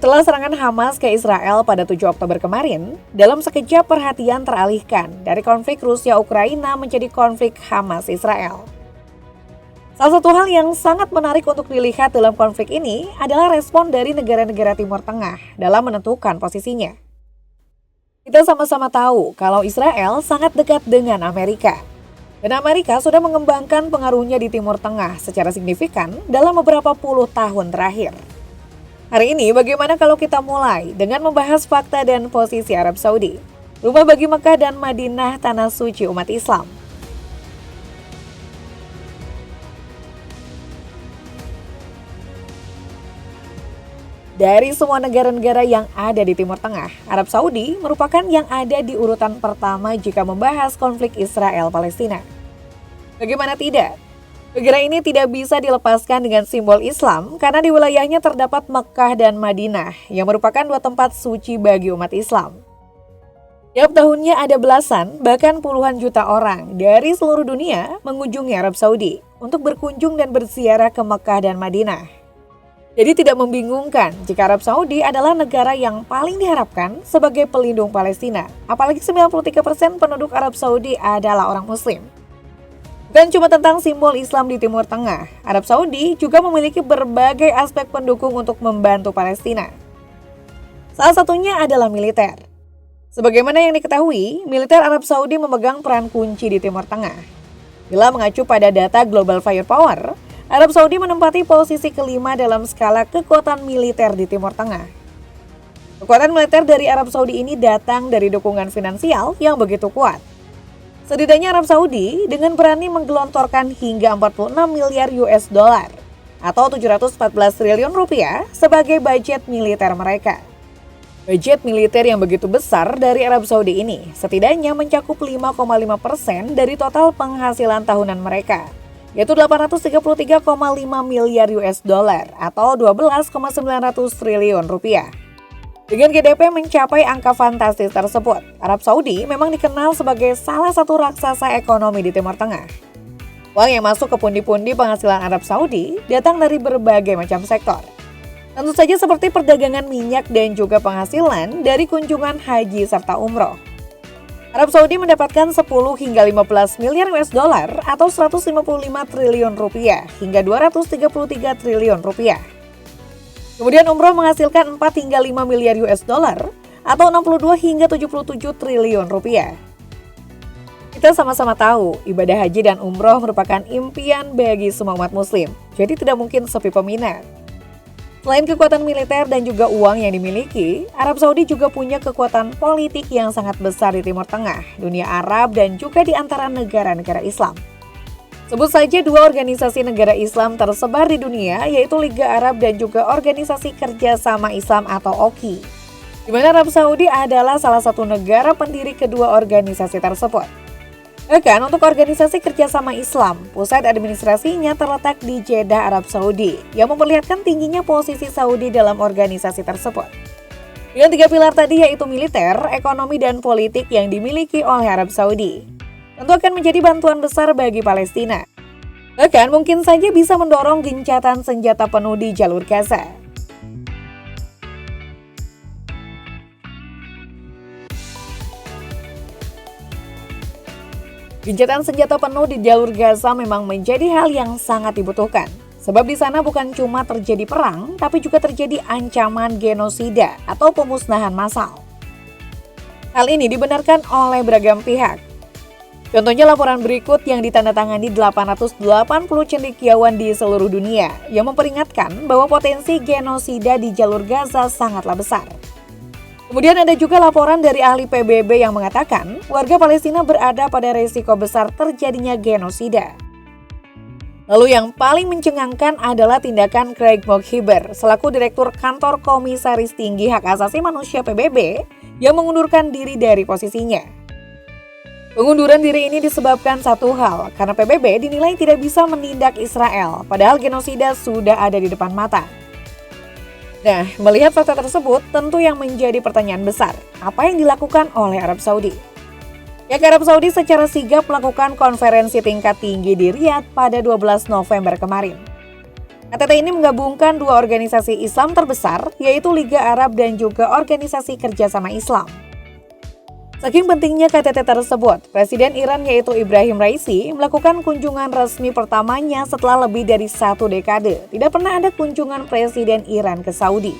Setelah serangan Hamas ke Israel pada 7 Oktober kemarin, dalam sekejap perhatian teralihkan dari konflik Rusia-Ukraina menjadi konflik Hamas-Israel. Salah satu hal yang sangat menarik untuk dilihat dalam konflik ini adalah respon dari negara-negara Timur Tengah dalam menentukan posisinya. Kita sama-sama tahu kalau Israel sangat dekat dengan Amerika. Dan Amerika sudah mengembangkan pengaruhnya di Timur Tengah secara signifikan dalam beberapa puluh tahun terakhir. Hari ini bagaimana kalau kita mulai dengan membahas fakta dan posisi Arab Saudi, rumah bagi Mekah dan Madinah tanah suci umat Islam. Dari semua negara-negara yang ada di Timur Tengah, Arab Saudi merupakan yang ada di urutan pertama jika membahas konflik Israel-Palestina. Bagaimana tidak? Negara ini tidak bisa dilepaskan dengan simbol Islam karena di wilayahnya terdapat Mekah dan Madinah yang merupakan dua tempat suci bagi umat Islam. Tiap tahunnya ada belasan, bahkan puluhan juta orang dari seluruh dunia mengunjungi Arab Saudi untuk berkunjung dan berziarah ke Mekah dan Madinah. Jadi tidak membingungkan jika Arab Saudi adalah negara yang paling diharapkan sebagai pelindung Palestina, apalagi 93% penduduk Arab Saudi adalah orang Muslim. Bukan cuma tentang simbol Islam di Timur Tengah, Arab Saudi juga memiliki berbagai aspek pendukung untuk membantu Palestina. Salah satunya adalah militer. Sebagaimana yang diketahui, militer Arab Saudi memegang peran kunci di Timur Tengah. Bila mengacu pada data Global Firepower, Arab Saudi menempati posisi kelima dalam skala kekuatan militer di Timur Tengah. Kekuatan militer dari Arab Saudi ini datang dari dukungan finansial yang begitu kuat. Setidaknya Arab Saudi dengan berani menggelontorkan hingga 46 miliar US dollar atau 714 triliun rupiah sebagai budget militer mereka. Budget militer yang begitu besar dari Arab Saudi ini setidaknya mencakup 5,5% dari total penghasilan tahunan mereka, yaitu 833,5 miliar US dollar atau 12,900 triliun rupiah. Dengan GDP mencapai angka fantastis tersebut, Arab Saudi memang dikenal sebagai salah satu raksasa ekonomi di Timur Tengah. Uang yang masuk ke pundi-pundi penghasilan Arab Saudi datang dari berbagai macam sektor. Tentu saja seperti perdagangan minyak dan juga penghasilan dari kunjungan haji serta umroh. Arab Saudi mendapatkan 10 hingga 15 miliar US dollar atau 155 triliun rupiah hingga 233 triliun rupiah. Kemudian umroh menghasilkan 4 hingga 5 miliar US dollar atau 62 hingga 77 triliun rupiah. Kita sama-sama tahu, ibadah haji dan umroh merupakan impian bagi semua umat muslim, jadi tidak mungkin sepi peminat. Selain kekuatan militer dan juga uang yang dimiliki, Arab Saudi juga punya kekuatan politik yang sangat besar di Timur Tengah, dunia Arab dan juga di antara negara-negara Islam. Sebut saja dua organisasi negara Islam tersebar di dunia, yaitu Liga Arab dan juga Organisasi Kerjasama Islam atau OKI, di mana Arab Saudi adalah salah satu negara pendiri kedua organisasi tersebut. Bahkan untuk Organisasi Kerjasama Islam, pusat administrasinya terletak di Jeddah, Arab Saudi, yang memperlihatkan tingginya posisi Saudi dalam organisasi tersebut. Dengan tiga pilar tadi yaitu militer, ekonomi, dan politik yang dimiliki oleh Arab Saudi, tentu akan menjadi bantuan besar bagi Palestina. Bahkan mungkin saja bisa mendorong gencatan senjata penuh di jalur Gaza. Gencatan senjata penuh di jalur Gaza memang menjadi hal yang sangat dibutuhkan. Sebab di sana bukan cuma terjadi perang, tapi juga terjadi ancaman genosida atau pemusnahan massal. Hal ini dibenarkan oleh beragam pihak. Contohnya laporan berikut yang ditandatangani 880 cendekiawan di seluruh dunia yang memperingatkan bahwa potensi genosida di jalur Gaza sangatlah besar. Kemudian ada juga laporan dari ahli PBB yang mengatakan warga Palestina berada pada risiko besar terjadinya genosida. Lalu yang paling mencengangkan adalah tindakan Craig Mokhiber selaku Direktur Kantor Komisaris Tinggi Hak Asasi Manusia PBB yang mengundurkan diri dari posisinya. Pengunduran diri ini disebabkan satu hal, karena PBB dinilai tidak bisa menindak Israel, padahal genosida sudah ada di depan mata. Nah, melihat fakta tersebut, tentu yang menjadi pertanyaan besar, apa yang dilakukan oleh Arab Saudi? Arab Saudi secara sigap melakukan konferensi tingkat tinggi di Riyadh pada 12 November kemarin. KTT ini menggabungkan dua organisasi Islam terbesar, yaitu Liga Arab dan juga Organisasi Kerjasama Islam. Saking pentingnya KTT tersebut, Presiden Iran yaitu Ibrahim Raisi melakukan kunjungan resmi pertamanya setelah lebih dari 1 dekade. Tidak pernah ada kunjungan Presiden Iran ke Saudi.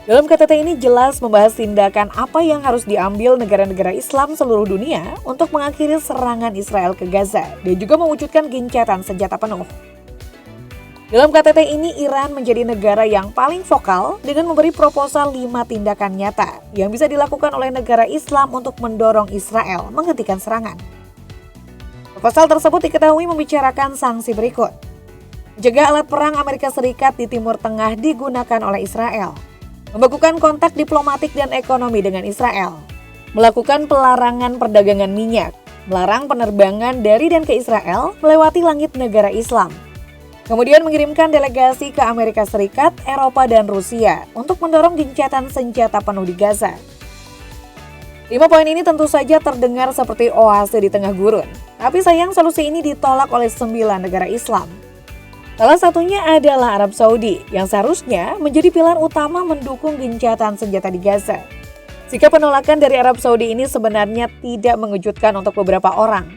Dalam KTT ini jelas membahas tindakan apa yang harus diambil negara-negara Islam seluruh dunia untuk mengakhiri serangan Israel ke Gaza dan juga mewujudkan gencatan senjata penuh. Dalam KTT ini, Iran menjadi negara yang paling vokal dengan memberi proposal 5 tindakan nyata yang bisa dilakukan oleh negara Islam untuk mendorong Israel menghentikan serangan. Proposal tersebut diketahui membicarakan sanksi berikut. Mencegah alat perang Amerika Serikat di Timur Tengah digunakan oleh Israel. Membekukan kontak diplomatik dan ekonomi dengan Israel. Melakukan pelarangan perdagangan minyak. Melarang penerbangan dari dan ke Israel melewati langit negara Islam. Kemudian mengirimkan delegasi ke Amerika Serikat, Eropa, dan Rusia untuk mendorong gencatan senjata penuh di Gaza. 5 poin ini tentu saja terdengar seperti oase di tengah gurun. Tapi sayang solusi ini ditolak oleh 9 negara Islam. Salah satunya adalah Arab Saudi yang seharusnya menjadi pilar utama mendukung gencatan senjata di Gaza. Sikap penolakan dari Arab Saudi ini sebenarnya tidak mengejutkan untuk beberapa orang.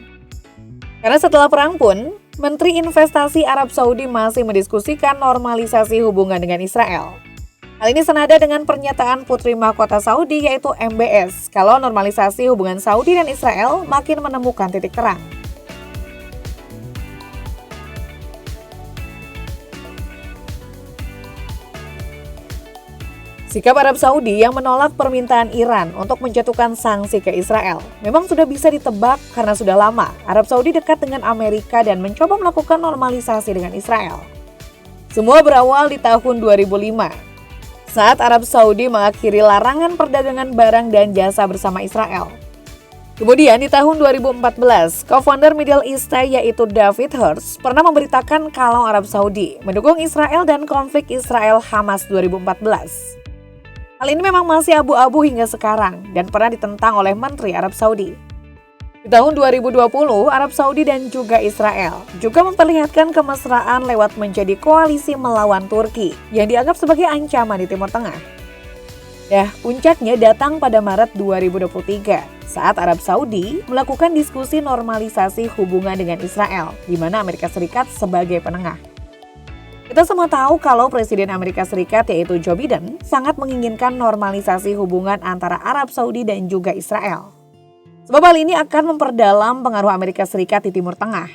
Karena setelah perang pun, Menteri Investasi Arab Saudi masih mendiskusikan normalisasi hubungan dengan Israel. Hal ini senada dengan pernyataan Putri Mahkota Saudi yaitu MBS, kalau normalisasi hubungan Saudi dan Israel makin menemukan titik terang. Sikap Arab Saudi yang menolak permintaan Iran untuk menjatuhkan sanksi ke Israel memang sudah bisa ditebak karena sudah lama Arab Saudi dekat dengan Amerika dan mencoba melakukan normalisasi dengan Israel. Semua berawal di tahun 2005, saat Arab Saudi mengakhiri larangan perdagangan barang dan jasa bersama Israel. Kemudian di tahun 2014, co-founder Middle East yaitu David Hertz pernah memberitakan kalau Arab Saudi mendukung Israel dan konflik Israel-Hamas 2014. Hal ini memang masih abu-abu hingga sekarang dan pernah ditentang oleh Menteri Arab Saudi. Di tahun 2020, Arab Saudi dan juga Israel juga memperlihatkan kemesraan lewat menjadi koalisi melawan Turki yang dianggap sebagai ancaman di Timur Tengah. Puncaknya datang pada Maret 2023 saat Arab Saudi melakukan diskusi normalisasi hubungan dengan Israel, di mana Amerika Serikat sebagai penengah. Kita semua tahu kalau Presiden Amerika Serikat yaitu Joe Biden sangat menginginkan normalisasi hubungan antara Arab Saudi dan juga Israel. Sebab hal ini akan memperdalam pengaruh Amerika Serikat di Timur Tengah.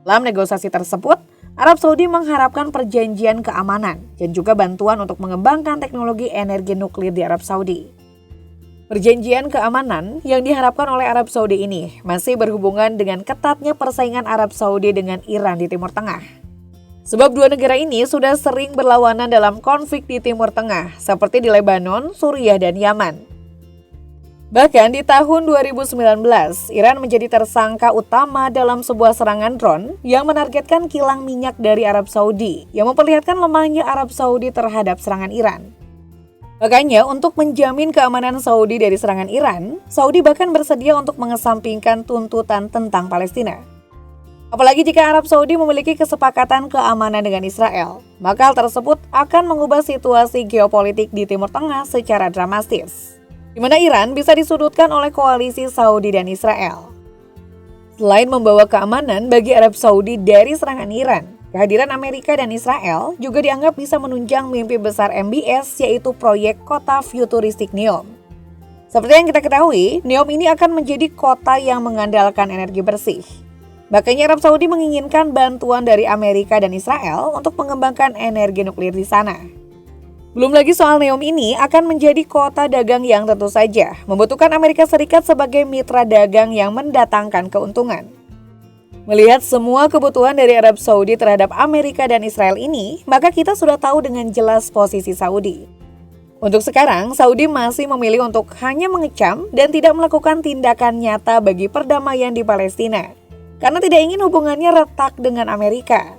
Dalam negosiasi tersebut, Arab Saudi mengharapkan perjanjian keamanan dan juga bantuan untuk mengembangkan teknologi energi nuklir di Arab Saudi. Perjanjian keamanan yang diharapkan oleh Arab Saudi ini masih berhubungan dengan ketatnya persaingan Arab Saudi dengan Iran di Timur Tengah. Sebab dua negara ini sudah sering berlawanan dalam konflik di Timur Tengah, seperti di Lebanon, Suriah, dan Yaman. Bahkan di tahun 2019, Iran menjadi tersangka utama dalam sebuah serangan drone yang menargetkan kilang minyak dari Arab Saudi, yang memperlihatkan lemahnya Arab Saudi terhadap serangan Iran. Makanya untuk menjamin keamanan Saudi dari serangan Iran, Saudi bahkan bersedia untuk mengesampingkan tuntutan tentang Palestina. Apalagi jika Arab Saudi memiliki kesepakatan keamanan dengan Israel, maka hal tersebut akan mengubah situasi geopolitik di Timur Tengah secara dramatis, di mana Iran bisa disudutkan oleh koalisi Saudi dan Israel. Selain membawa keamanan bagi Arab Saudi dari serangan Iran, kehadiran Amerika dan Israel juga dianggap bisa menunjang mimpi besar MBS yaitu proyek kota futuristik NEOM. Seperti yang kita ketahui, NEOM ini akan menjadi kota yang mengandalkan energi bersih. Makanya Arab Saudi menginginkan bantuan dari Amerika dan Israel untuk mengembangkan energi nuklir di sana. Belum lagi soal NEOM ini akan menjadi kota dagang yang tentu saja membutuhkan Amerika Serikat sebagai mitra dagang yang mendatangkan keuntungan. Melihat semua kebutuhan dari Arab Saudi terhadap Amerika dan Israel ini, maka kita sudah tahu dengan jelas posisi Saudi. Untuk sekarang, Saudi masih memilih untuk hanya mengecam dan tidak melakukan tindakan nyata bagi perdamaian di Palestina, karena tidak ingin hubungannya retak dengan Amerika.